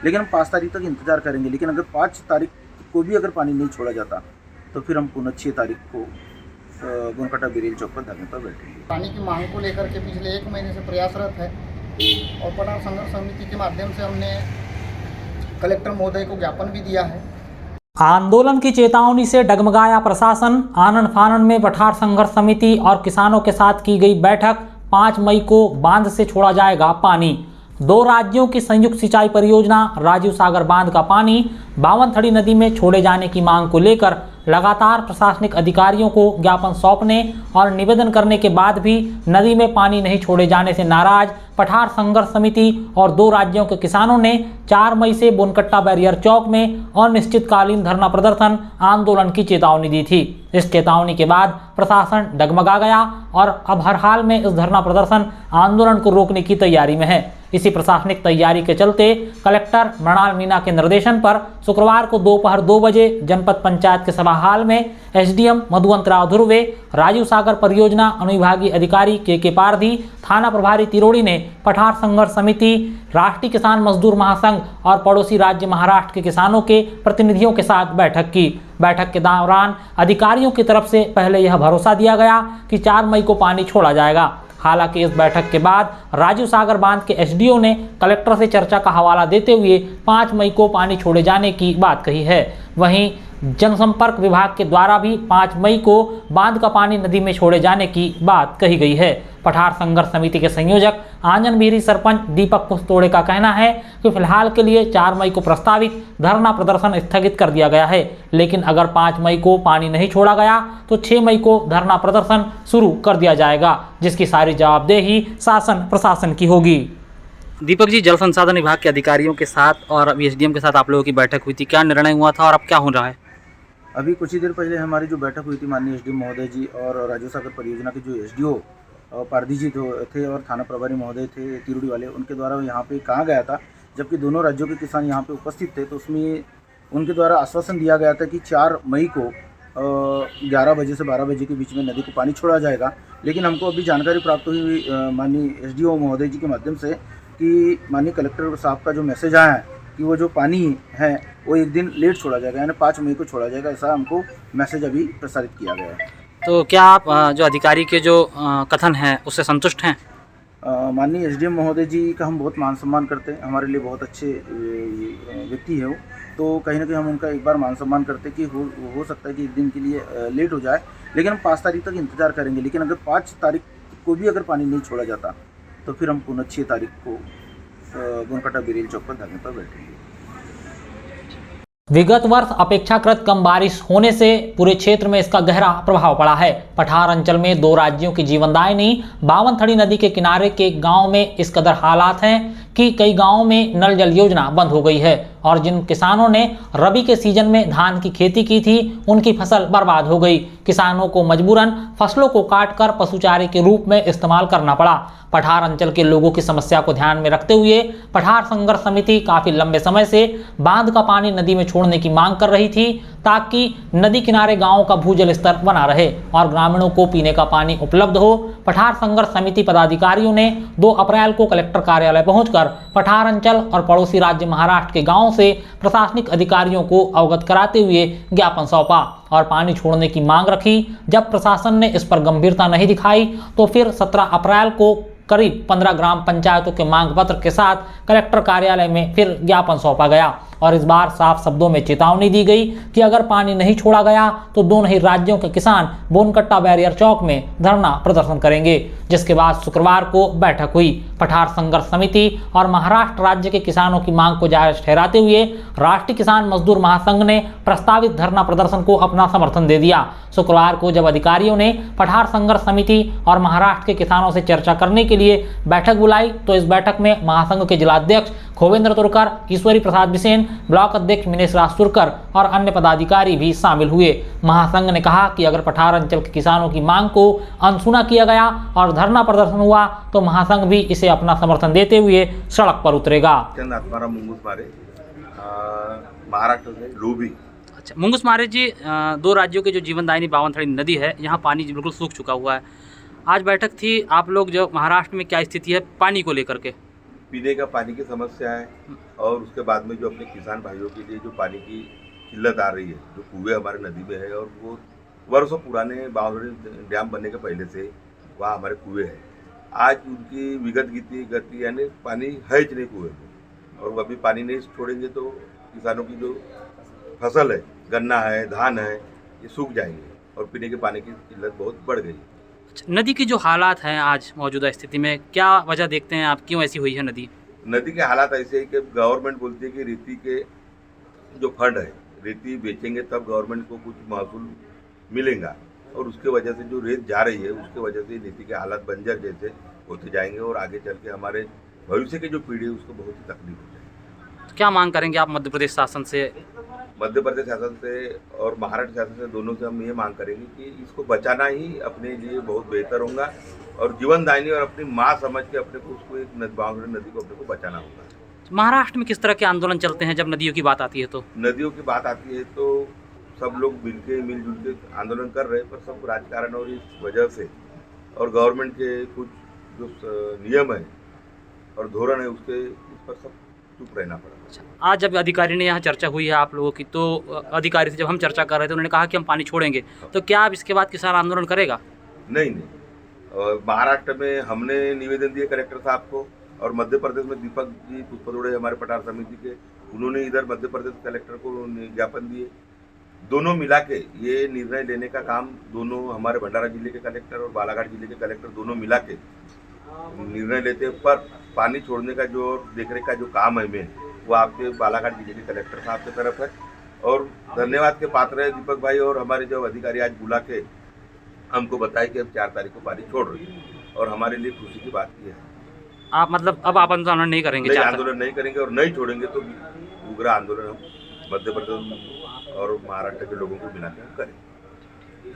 लेकिन हम 5 तारीख तक इंतज़ार करेंगे। लेकिन अगर 5 तारीख को भी अगर पानी नहीं छोड़ा जाता तो फिर हम पुनः 6 तारीख को गोनकाटा बिरेल चौक पर धरने पर बैठेंगे। पानी की मांग को लेकर के पिछले 1 महीने से प्रयासरत है और पठार संघर्ष समिति के माध्यम से हमने कलेक्टर महोदय को ज्ञापन भी दिया है। आंदोलन की चेतावनी से डगमगाया प्रशासन। आनन फानन में पठार संघर्ष समिति और किसानों के साथ की गई बैठक। 5 मई को बांध से छोड़ा जाएगा पानी। 2 राज्यों की संयुक्त सिंचाई परियोजना राजीव सागर बांध का पानी बावनथड़ी नदी में छोड़े जाने की मांग को लेकर लगातार प्रशासनिक अधिकारियों को ज्ञापन सौंपने और निवेदन करने के बाद भी नदी में पानी नहीं छोड़े जाने से नाराज पठार संघर्ष समिति और 2 राज्यों के किसानों ने 4 मई से बोनकट्टा बैरियर चौक में अनिश्चितकालीन धरना प्रदर्शन आंदोलन की चेतावनी दी थी। इस चेतावनी के बाद प्रशासन डगमगा गया और अब हर हाल में इस धरना प्रदर्शन आंदोलन को रोकने की तैयारी में है। इसी प्रशासनिक तैयारी के चलते कलेक्टर मृणाल मीणा के निर्देशन पर शुक्रवार को दोपहर 2 बजे जनपद पंचायत के सभा हाल में एसडीएम मधुवंतराव ध्रुवे, राजीव सागर परियोजना अनुविभागीय अधिकारी के पारधी, थाना प्रभारी तिरोड़ी ने पठार संघर्ष समिति, राष्ट्रीय किसान मजदूर महासंघ और पड़ोसी राज्य महाराष्ट्र के किसानों के प्रतिनिधियों के साथ बैठक की। बैठक के दौरान अधिकारियों की तरफ से पहले यह भरोसा दिया गया कि 4 मई को पानी छोड़ा जाएगा। हालांकि इस बैठक के बाद राजीव सागर बांध के एसडीओ ने कलेक्टर से चर्चा का हवाला देते हुए 5 मई को पानी छोड़े जाने की बात कही है। वहीं जनसंपर्क विभाग के द्वारा भी 5 मई को बांध का पानी नदी में छोड़े जाने की बात कही गई है। पठार संघर्ष समिति के संयोजक आंजनबीरी सरपंच दीपक पुस्तोड़े का कहना है कि फिलहाल के लिए 4 मई को प्रस्तावित धरना प्रदर्शन स्थगित कर दिया गया है, लेकिन अगर 5 मई को पानी नहीं छोड़ा गया तो 6 मई को धरना प्रदर्शन शुरू कर दिया जाएगा, जिसकी सारी जवाबदेही शासन प्रशासन की होगी। दीपक जी, जल संसाधन विभाग के अधिकारियों के साथ और एसडीएम के साथ आप लोगों की बैठक हुई थी, क्या निर्णय हुआ था और अब क्या हो रहा है? अभी कुछ ही देर पहले हमारी जो बैठक हुई थी माननीय एसडीएम महोदय जी और राजीव सागर परियोजना के जो एसडीओ पारधी जी थे और थाना प्रभारी महोदय थे तिरुड़ी वाले, उनके द्वारा यहाँ पे कहा गया था, जबकि दोनों राज्यों के किसान यहाँ पे उपस्थित थे, तो उसमें उनके द्वारा आश्वासन दिया गया था कि 4 मई को 11 बजे से 12 बजे के बीच में नदी को पानी छोड़ा जाएगा। लेकिन हमको अभी जानकारी प्राप्त हुई माननीय एसडीओ महोदय जी के माध्यम से कि माननीय कलेक्टर साहब का जो मैसेज आया है कि वो जो पानी है वो 1 दिन लेट छोड़ा जाएगा, यानी 5 मई को छोड़ा जाएगा, ऐसा हमको मैसेज अभी प्रसारित किया गया है। तो क्या आप जो अधिकारी के जो कथन है उससे संतुष्ट हैं? माननीय एसडीएम महोदय जी का हम बहुत मान सम्मान करते हैं, हमारे लिए बहुत अच्छे व्यक्ति है वो, तो कहीं ना कहीं हम उनका एक बार मान सम्मान करते हैं कि हो सकता है कि 1 दिन के लिए लेट हो जाए, लेकिन हम 5 तारीख तक इंतज़ार करेंगे। लेकिन अगर 5 तारीख को भी अगर पानी नहीं छोड़ा जाता तो फिर हम पुनः 6 तारीख को गोनकाटा बिरेल चौक पर धरने पर बैठेंगे। विगत वर्ष अपेक्षाकृत कम बारिश होने से पूरे क्षेत्र में इसका गहरा प्रभाव पड़ा है। पठार अंचल में 2 राज्यों की जीवनदायिनी बावनथड़ी नदी के किनारे के गांव में इस कदर हालात हैं कि कई गांवों में नल जल योजना बंद हो गई है और जिन किसानों ने रबी के सीजन में धान की खेती की थी उनकी फसल बर्बाद हो गई। किसानों को मजबूरन फसलों को काटकर पशुचारे के रूप में इस्तेमाल करना पड़ा। पठार अंचल के लोगों की समस्या को ध्यान में रखते हुए पठार संघर्ष समिति काफी लंबे समय से बांध का पानी नदी में छोड़ने की मांग कर रही थी ताकि नदी किनारे गांवों का भूजल स्तर बना रहे और ग्रामीणों को पीने का पानी उपलब्ध हो। पठार संघर्ष समिति पदाधिकारियों ने 2 अप्रैल को कलेक्टर कार्यालय पहुंचकर पठार अंचल और पड़ोसी राज्य महाराष्ट्र के गांवों से प्रशासनिक अधिकारियों को अवगत कराते हुए ज्ञापन सौंपा और पानी छोड़ने की मांग रखी। जब प्रशासन ने इस पर गंभीरता नहीं दिखाई तो फिर 17 अप्रैल को करीब 15 ग्राम पंचायतों के मांग पत्र के साथ कलेक्टर कार्यालय में फिर ज्ञापन सौंपा गया और इस बार साफ शब्दों में चेतावनी दी गई कि अगर पानी नहीं छोड़ा गया तो दोनों ही राज्यों के किसान बोनकट्टा बैरियर चौक में धरना प्रदर्शन करेंगे। जिसके बाद शुक्रवार को बैठक हुई। पठार संघर्ष समिति और महाराष्ट्र राज्य के किसानों की मांग को जायज ठहराते हुए राष्ट्रीय किसान मजदूर महासंघ ने प्रस्तावित धरना प्रदर्शन को अपना समर्थन दे दिया। शुक्रवार को जब अधिकारियों ने पठार संघर्ष समिति और महाराष्ट्र के किसानों से चर्चा करने के लिए बैठक बुलाई तो इस बैठक में महासंघ के जिलाध्यक्ष खोवेंद्र तुरकर, ईश्वरी प्रसाद बिसेन, ब्लॉक अध्यक्ष मिनेश राजसुरकर और अन्य पदाधिकारी भी शामिल हुए। महासंघ ने कहा कि अगर पठार अंचल के किसानों की मांग को अनसुना किया गया और धरना प्रदर्शन हुआ तो महासंघ भी इसे अपना समर्थन देते हुए सड़क पर उतरेगा। महाराष्ट्र से लोभी। अच्छा, मुंगुस मारे जी, 2 राज्यों के जो जीवनदायिनी बावनथड़ी नदी है, यहाँ पानी बिल्कुल सूख चुका हुआ है। आज बैठक थी, आप लोग जो महाराष्ट्र में क्या स्थिति है पानी को लेकर के? पीने का पानी की समस्या है और उसके बाद में जो अपने किसान भाइयों के लिए जो पानी की किल्लत आ रही है, जो कुएं हमारे नदी में है और वो वर्षों पुराने बावड़ी डैम बनने के पहले से वहाँ हमारे कुएं हैं। आज उनकी विगत गति यानी पानी है ही नहीं कुएं में, और वो अभी पानी नहीं छोड़ेंगे तो किसानों की जो फसल है, गन्ना है, धान है, ये सूख जाएंगे और पीने के पानी की किल्लत बहुत बढ़ गई। अच्छा, नदी की जो हालात हैं आज मौजूदा स्थिति में, क्या वजह देखते हैं आप, क्यों ऐसी हुई है नदी? नदी के हालात ऐसे है कि गवर्नमेंट बोलती है कि रेती के जो फंड है, रेती बेचेंगे तब गवर्नमेंट को कुछ महसूल मिलेगा, और उसके वजह से जो रेत जा रही है उसके वजह से नीति के हालात बंजर जैसे होते जाएंगे और आगे चल के हमारे भविष्य की जो पीढ़ी है उसको बहुत ही तकलीफ हो जाएगी। क्या मांग करेंगे आप मध्य प्रदेश शासन से? मध्य प्रदेश शासन से और महाराष्ट्र शासन से दोनों से हम ये मांग करेंगे कि इसको बचाना ही अपने लिए बहुत बेहतर होगा और जीवनदायिनी और अपनी माँ समझ के अपने को उसको एक नदी को अपने को बचाना होगा। महाराष्ट्र में किस तरह के आंदोलन चलते हैं जब नदियों की बात आती है तो? नदियों की बात आती है तो सब लोग मिलजुल के आंदोलन कर रहे हैं, पर सब राजकारण और इस वजह से और गवर्नमेंट के कुछ जो नियम है और धोरण है उसके उस पर सब चुप रहना पड़ा। अच्छा, आज जब अधिकारी ने यहाँ चर्चा हुई है आप लोगों की, तो अधिकारी से जब हम चर्चा कर रहे थे उन्होंने कहा कि हम पानी छोड़ेंगे, तो क्या अब इसके बाद किसान आंदोलन करेगा? नहीं। और महाराष्ट्र में हमने निवेदन दिए कलेक्टर साहब को, और मध्य प्रदेश में दीपक जी पुष्पदोड़े हमारे पठार समिति के, उन्होंने इधर मध्य प्रदेश कलेक्टर को ज्ञापन दिए। दोनों मिला के ये निर्णय लेने का काम, दोनों हमारे भंडारा जिले के कलेक्टर और बालाघाट जिले के कलेक्टर दोनों मिला के निर्णय लेते हैं। पर पानी छोड़ने का जो देखरेख का जो काम है मेन, वो आपके बालाघाट जिले के कलेक्टर साहब की तरफ है, और धन्यवाद के पात्र है दीपक भाई और हमारे जो अधिकारी आज बुला के हमको बताए कि अब 4 तारीख को पानी छोड़ रहे हैं, और हमारे लिए खुशी की बात ये है। आप मतलब अब आप आंदोलन नहीं करेंगे? नहीं, आंदोलन नहीं करेंगे, और नहीं छोड़ेंगे तो उग्र आंदोलन हम मध्य प्रदेश और महाराष्ट्र के लोगों को मिलाकर करेंगे।